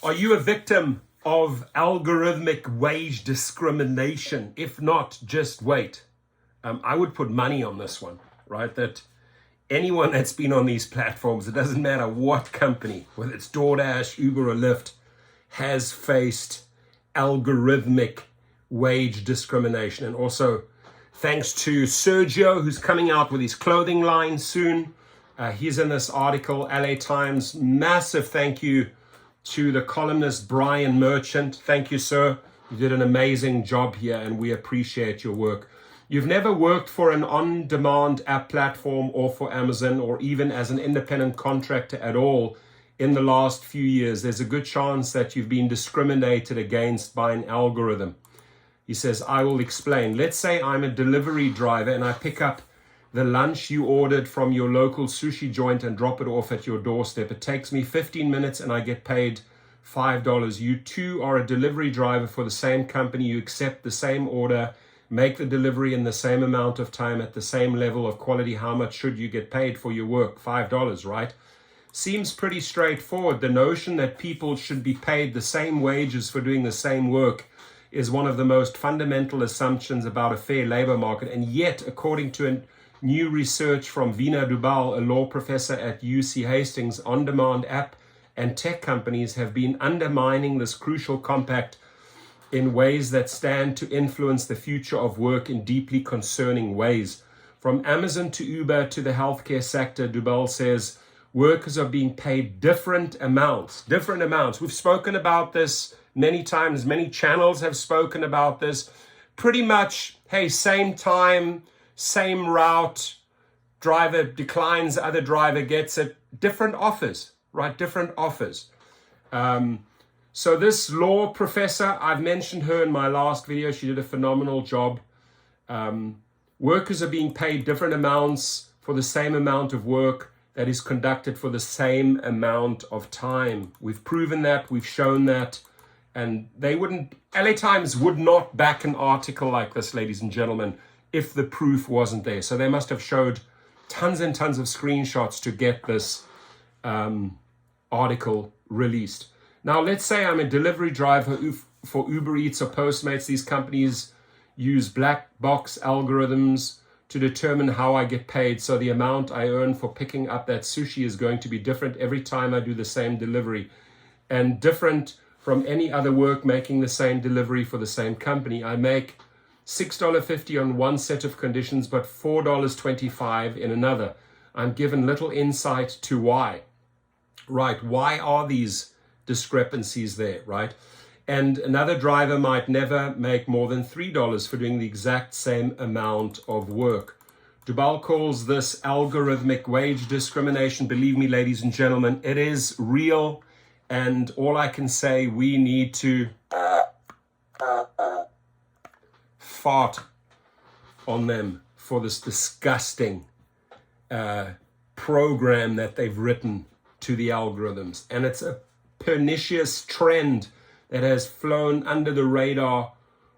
Are you a victim of algorithmic wage discrimination? If not, just wait. I would put money on this one, right? That anyone that's been on these platforms, it doesn't matter what company, whether it's DoorDash, Uber, or Lyft, has faced algorithmic wage discrimination. And also, thanks to Sergio, who's coming out with his clothing line soon. He's in this article, LA Times. Massive thank you to the columnist Brian Merchant. Thank you, sir. You did an amazing job here, and we appreciate your work. You've never worked for an on-demand app platform or for Amazon or even as an independent contractor at all in the last few years. There's a good chance that you've been discriminated against by an algorithm. He says, I will explain. Let's say I'm a delivery driver and I pick up the lunch you ordered from your local sushi joint and drop it off at your doorstep. It takes me 15 minutes and I get paid $5. You too are a delivery driver for the same company. You accept the same order, make the delivery in the same amount of time at the same level of quality. How much should you get paid for your work? $5, right? Seems pretty straightforward. The notion that people should be paid the same wages for doing the same work is one of the most fundamental assumptions about a fair labor market. And yet, according to new research from Vina Dubal, a law professor at UC Hastings, on-demand app and tech companies have been undermining this crucial compact in ways that stand to influence the future of work in deeply concerning ways. From Amazon to Uber to the healthcare sector, Dubal says workers are being paid different amounts. We've spoken about this many times. Many channels have spoken about this. Pretty much, hey, same time, same route, driver declines, other driver gets it. Different offers, right? Different offers. So this law professor, I've mentioned her in my last video. She did a phenomenal job. Workers are being paid different amounts for the same amount of work that is conducted for the same amount of time. We've proven that, we've shown that, and LA Times would not back an article like this, ladies and gentlemen, if the proof wasn't there. So they must have showed tons and tons of screenshots to get this article released. Now, let's say I'm a delivery driver for Uber Eats or Postmates. These companies use black box algorithms to determine how I get paid. So the amount I earn for picking up that sushi is going to be different every time I do the same delivery, and different from any other work making the same delivery for the same company. I make $6.50 on one set of conditions, but $4.25 in another. I'm given little insight to why. Right, why are these discrepancies there, right? And another driver might never make more than $3 for doing the exact same amount of work. Dubal calls this algorithmic wage discrimination. Believe me, ladies and gentlemen, it is real. And all I can say, we need to fart on them for this disgusting program that they've written to the algorithms. And it's a pernicious trend that has flown under the radar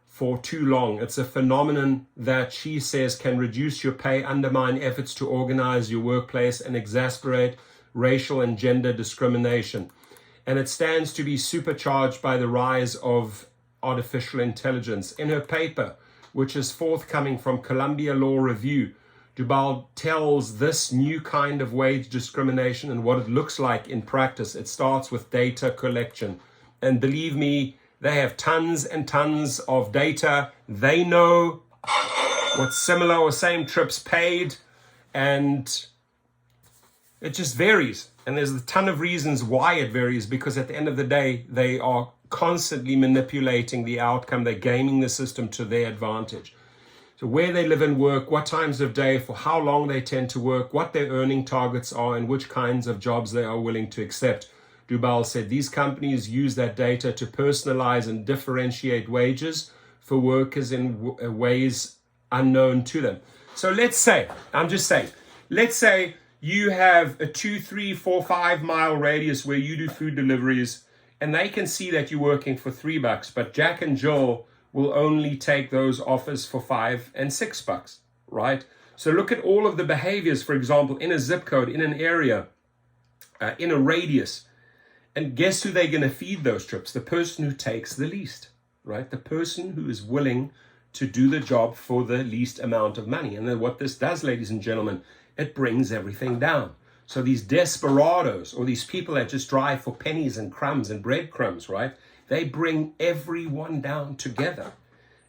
for too long. It's a phenomenon that she says can reduce your pay, undermine efforts to organize your workplace, and exacerbate racial and gender discrimination. And it stands to be supercharged by the rise of artificial intelligence. In her paper, which is forthcoming from Columbia Law Review, Dubal tells this new kind of wage discrimination and what it looks like in practice. It starts with data collection. And believe me, they have tons and tons of data. They know what similar or same trips paid, and it just varies. And there's a ton of reasons why it varies, because at the end of the day, they are constantly manipulating the outcome. They're gaming the system to their advantage. So where they live and work, what times of day, for how long they tend to work, what their earning targets are, and which kinds of jobs they are willing to accept. Dubal said these companies use that data to personalize and differentiate wages for workers in ways unknown to them. So let's say you have a 2, 3, 4, 5 mile radius where you do food deliveries, and they can see that you're working for $3, but Jack and Jill will only take those offers for $5 and $6, right? So look at all of the behaviors, for example, in a zip code, in an area, in a radius. And guess who they're going to feed those trips? The person who takes the least, right? The person who is willing to do the job for the least amount of money. And then what this does, ladies and gentlemen, it brings everything down. So these desperados, or these people that just drive for pennies and crumbs and breadcrumbs, right? They bring everyone down together.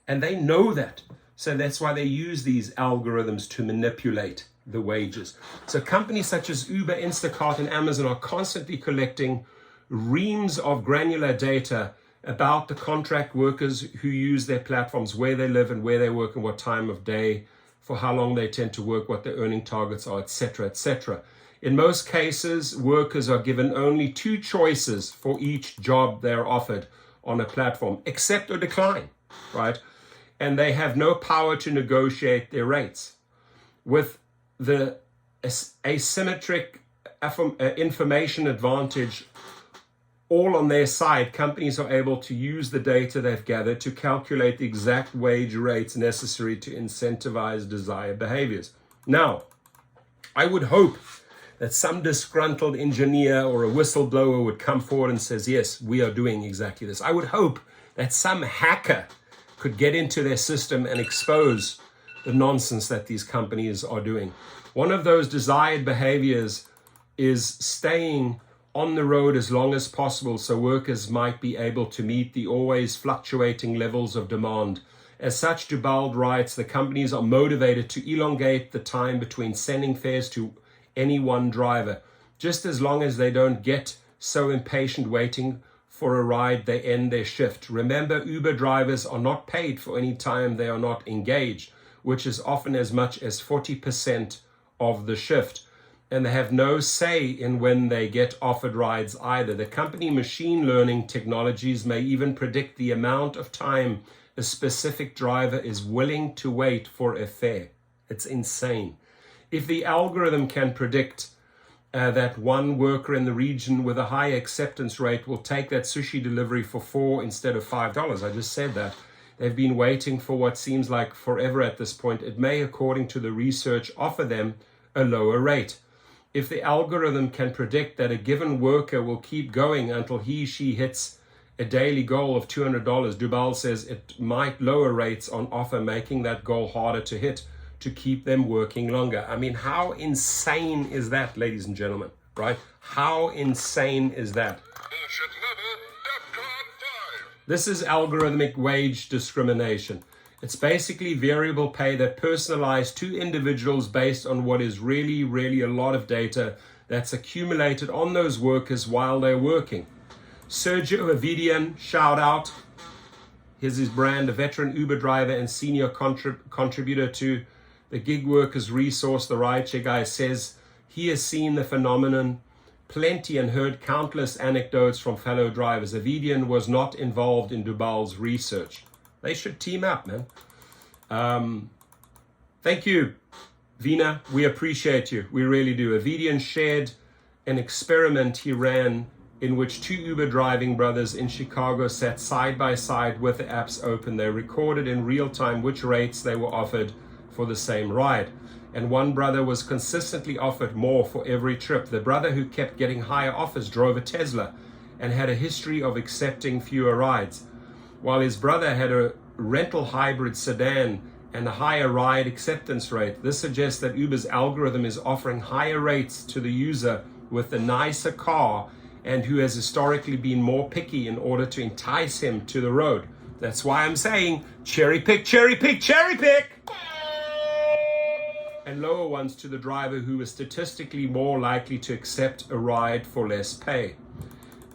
And they know that. So that's why they use these algorithms to manipulate the wages. So companies such as Uber, Instacart, and Amazon are constantly collecting reams of granular data about the contract workers who use their platforms, where they live and where they work and what time of day, for how long they tend to work, what their earning targets are, etc., etc. In most cases, workers are given only 2 choices for each job they're offered on a platform: accept or decline, right? And they have no power to negotiate their rates. With the asymmetric information advantage all on their side, companies are able to use the data they've gathered to calculate the exact wage rates necessary to incentivize desired behaviors. Now, I would hope that some disgruntled engineer or a whistleblower would come forward and says, yes, we are doing exactly this. I would hope that some hacker could get into their system and expose the nonsense that these companies are doing. One of those desired behaviors is staying on the road as long as possible so workers might be able to meet the always fluctuating levels of demand. As such, Dubald writes, the companies are motivated to elongate the time between sending fares to any one driver. Just as long as they don't get so impatient waiting for a ride, they end their shift. Remember, Uber drivers are not paid for any time they are not engaged, which is often as much as 40% of the shift. And they have no say in when they get offered rides either. The company machine learning technologies may even predict the amount of time a specific driver is willing to wait for a fare. It's insane. If the algorithm can predict that one worker in the region with a high acceptance rate will take that sushi delivery for $4 instead of $5, I just said that. They've been waiting for what seems like forever at this point. It may, according to the research, offer them a lower rate. If the algorithm can predict that a given worker will keep going until she hits a daily goal of $200, Dubal says it might lower rates on offer, making that goal harder to hit to keep them working longer. I mean, how insane is that, ladies and gentlemen, right? How insane is that? This is algorithmic wage discrimination. It's basically variable pay that personalized to individuals based on what is really, really a lot of data that's accumulated on those workers while they're working. Sergio Avidian, shout out. Here's his brand, a veteran Uber driver and senior contributor to the gig workers resource, the Rideshare guy, says he has seen the phenomenon plenty and heard countless anecdotes from fellow drivers. Avidian was not involved in Dubal's research. They should team up, man. Thank you, Vina. We appreciate you. We really do. Avidian shared an experiment he ran in which 2 Uber driving brothers in Chicago sat side by side with the apps open. They recorded in real time which rates they were offered for the same ride. And one brother was consistently offered more for every trip. The brother who kept getting higher offers drove a Tesla and had a history of accepting fewer rides, while his brother had a rental hybrid sedan and a higher ride acceptance rate. This suggests that Uber's algorithm is offering higher rates to the user with the nicer car and who has historically been more picky in order to entice him to the road. That's why I'm saying cherry pick, cherry pick, cherry pick! And lower ones to the driver who is statistically more likely to accept a ride for less pay.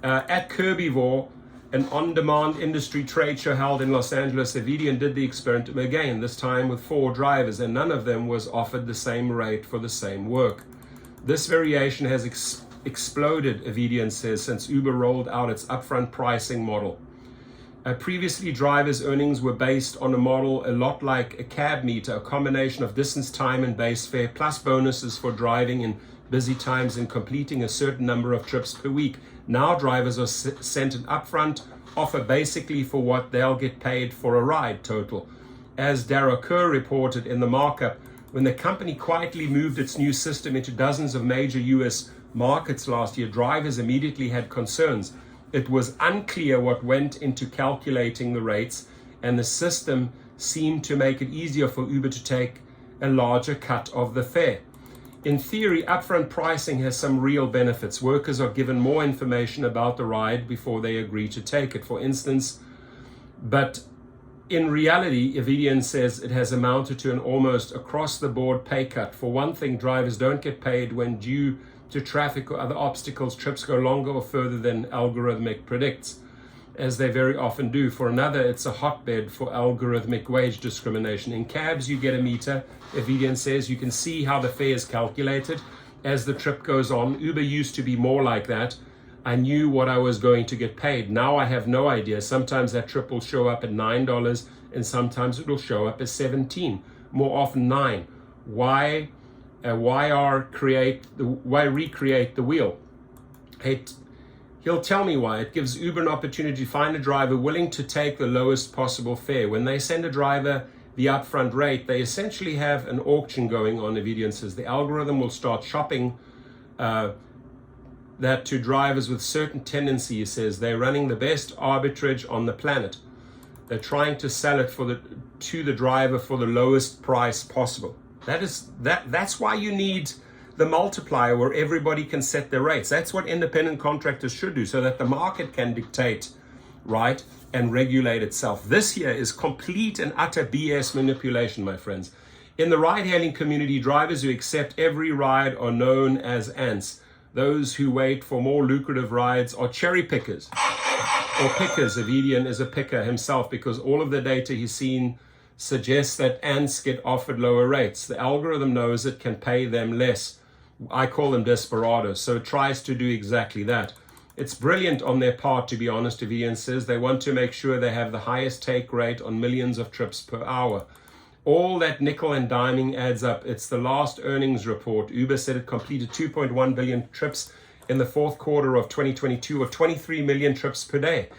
At Curbivore, an on-demand industry trade show held in Los Angeles, Avidian did the experiment again, this time with 4 drivers, and none of them was offered the same rate for the same work. This variation has exploded, Avidian says, since Uber rolled out its upfront pricing model. Previously, drivers' earnings were based on a model a lot like a cab meter, a combination of distance, time, and base fare, plus bonuses for driving in busy times and completing a certain number of trips per week. Now drivers are sent an upfront offer basically for what they'll get paid for a ride total. As Dara Kerr reported in the markup, when the company quietly moved its new system into dozens of major US markets last year, drivers immediately had concerns. It was unclear what went into calculating the rates, and the system seemed to make it easier for Uber to take a larger cut of the fare. In theory, upfront pricing has some real benefits. Workers are given more information about the ride before they agree to take it, for instance. But in reality, Evidian says it has amounted to an almost across-the-board pay cut. For one thing, drivers don't get paid when due to traffic or other obstacles, trips go longer or further than Algorithmic predicts, as they very often do. For another, it's a hotbed for algorithmic wage discrimination. In cabs, you get a meter. Evidian says you can see how the fare is calculated as the trip goes on. Uber used to be more like that. I knew what I was going to get paid. Now I have no idea. Sometimes that trip will show up at $9 and sometimes it will show up as $17, more often $9. Why recreate the wheel? He'll tell me why. It gives Uber an opportunity to find a driver willing to take the lowest possible fare. When they send a driver the upfront rate, they essentially have an auction going on, Evidian says. The algorithm will start shopping that to drivers with certain tendencies. He says they're running the best arbitrage on the planet. They're trying to sell it to the driver for the lowest price possible. That's why you need the multiplier where everybody can set their rates. That's what independent contractors should do, so that the market can dictate, right, and regulate itself. This here is complete and utter BS manipulation, my friends. In the ride-hailing community, drivers who accept every ride are known as ants. Those who wait for more lucrative rides are cherry pickers or pickers. Evidian is a picker himself because all of the data he's seen suggests that ants get offered lower rates. The algorithm knows it can pay them less. I call them desperados, so it tries to do exactly that. It's brilliant on their part, to be honest. Evidian says they want to make sure they have the highest take rate on millions of trips per hour. All that nickel and diming adds up. It's the last earnings report. Uber said it completed 2.1 billion trips in the fourth quarter of 2022, or 23 million trips per day.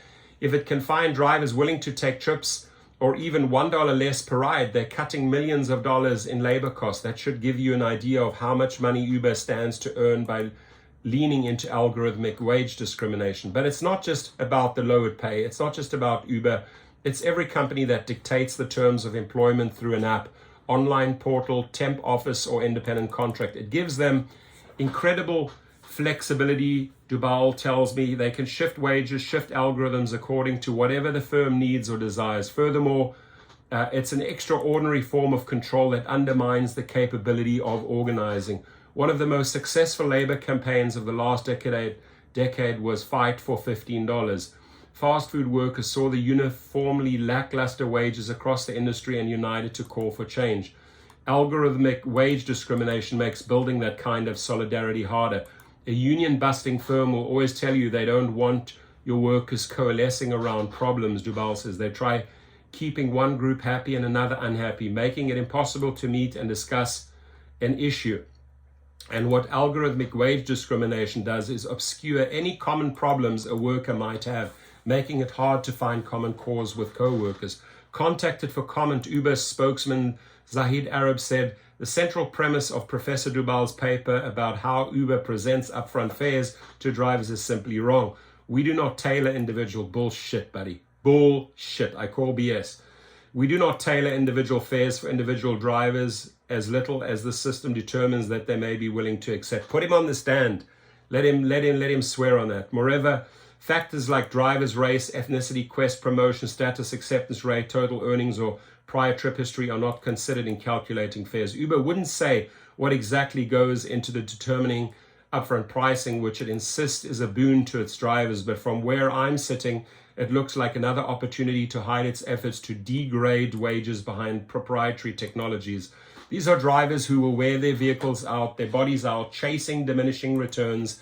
If it can find drivers willing to take trips or even $1 less per ride, they're cutting millions of dollars in labor costs. That should give you an idea of how much money Uber stands to earn by leaning into algorithmic wage discrimination. But it's not just about the lowered pay. It's not just about Uber. It's every company that dictates the terms of employment through an app, online portal, temp office, or independent contract. It gives them incredible flexibility. Dubal tells me they can shift wages, shift algorithms according to whatever the firm needs or desires. Furthermore, it's an extraordinary form of control that undermines the capability of organizing. One of the most successful labor campaigns of the last decade was Fight for $15. Fast food workers saw the uniformly lackluster wages across the industry and united to call for change. Algorithmic wage discrimination makes building that kind of solidarity harder. A union-busting firm will always tell you they don't want your workers coalescing around problems, Dubal says. They try keeping one group happy and another unhappy, making it impossible to meet and discuss an issue. And what algorithmic wage discrimination does is obscure any common problems a worker might have, making it hard to find common cause with co-workers. Contacted for comment, Uber spokesman Zahid Arab said, the central premise of Professor Dubal's paper about how Uber presents upfront fares to drivers is simply wrong. We do not tailor individual bullshit, buddy. Bullshit. I call BS. We do not tailor individual fares for individual drivers as little as the system determines that they may be willing to accept. Put him on the stand. Let him swear on that. Moreover, factors like driver's race, ethnicity, quest, promotion, status, acceptance rate, total earnings, or prior trip history are not considered in calculating fares. Uber wouldn't say what exactly goes into the determining upfront pricing, which it insists is a boon to its drivers, but from where I'm sitting, it looks like another opportunity to hide its efforts to degrade wages behind proprietary technologies. These are drivers who will wear their vehicles out, their bodies out, chasing diminishing returns,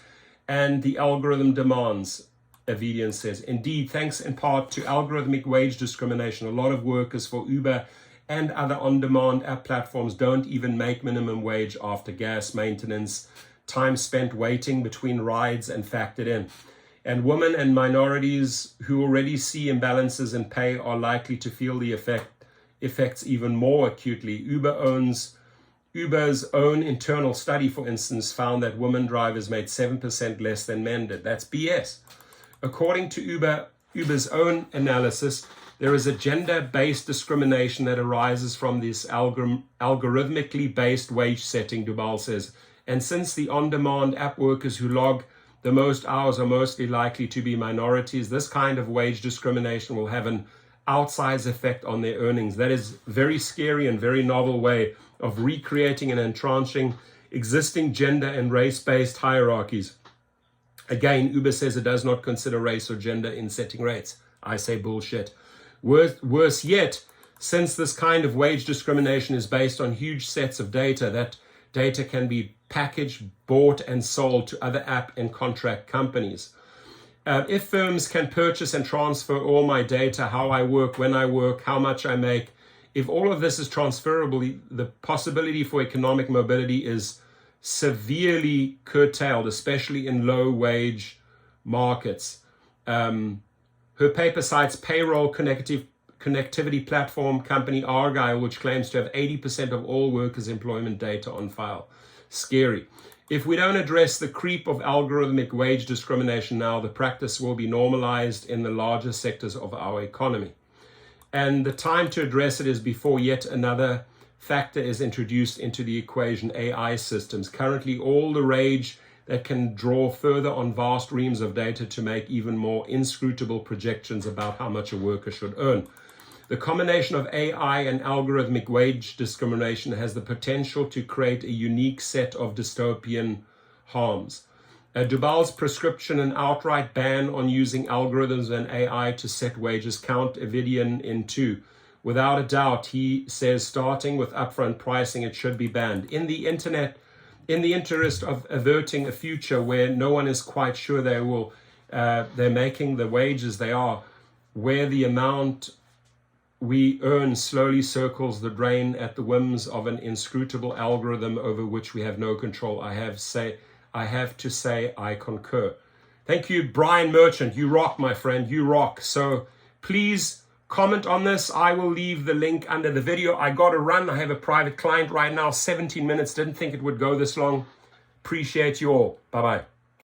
and the algorithm demands, Evidian says. Indeed, thanks in part to algorithmic wage discrimination, a lot of workers for Uber and other on-demand app platforms don't even make minimum wage after gas, maintenance, time spent waiting between rides and factored in. And women and minorities who already see imbalances in pay are likely to feel the effects even more acutely. Uber owns Uber's own internal study, for instance, found that women drivers made 7% less than men did. That's BS. According to Uber's own analysis, there is a gender-based discrimination that arises from this algorithmically based wage setting, Dubal says. And since the on-demand app workers who log the most hours are mostly likely to be minorities, this kind of wage discrimination will have an outsized effect on their earnings. That is very scary and very novel way of recreating and entrenching existing gender and race-based hierarchies. Again, Uber says it does not consider race or gender in setting rates. I say bullshit. Worse yet, since this kind of wage discrimination is based on huge sets of data, that data can be packaged, bought, and sold to other app and contract companies. If firms can purchase and transfer all my data, how I work, when I work, how much I make, if all of this is transferable, the possibility for economic mobility is severely curtailed, especially in low-wage markets. Her paper cites payroll connectivity platform company Argyle, which claims to have 80% of all workers' employment data on file. Scary. If we don't address the creep of algorithmic wage discrimination now, the practice will be normalized in the larger sectors of our economy. And the time to address it is before yet another factor is introduced into the equation, AI systems. Currently, all the rage that can draw further on vast reams of data to make even more inscrutable projections about how much a worker should earn. The combination of AI and algorithmic wage discrimination has the potential to create a unique set of dystopian harms. Dubal's prescription and outright ban on using algorithms and AI to set wages count Avidian in two. Without a doubt, he says, starting with upfront pricing, it should be banned. In the interest of averting a future where no one is quite sure they're making the wages they are, where the amount we earn slowly circles the drain at the whims of an inscrutable algorithm over which we have no control. I have to say I concur. Thank you, Brian Merchant. You rock, my friend. You rock. So please comment on this. I will leave the link under the video. I got to run. I have a private client right now. 17 minutes. Didn't think it would go this long. Appreciate you all. Bye-bye.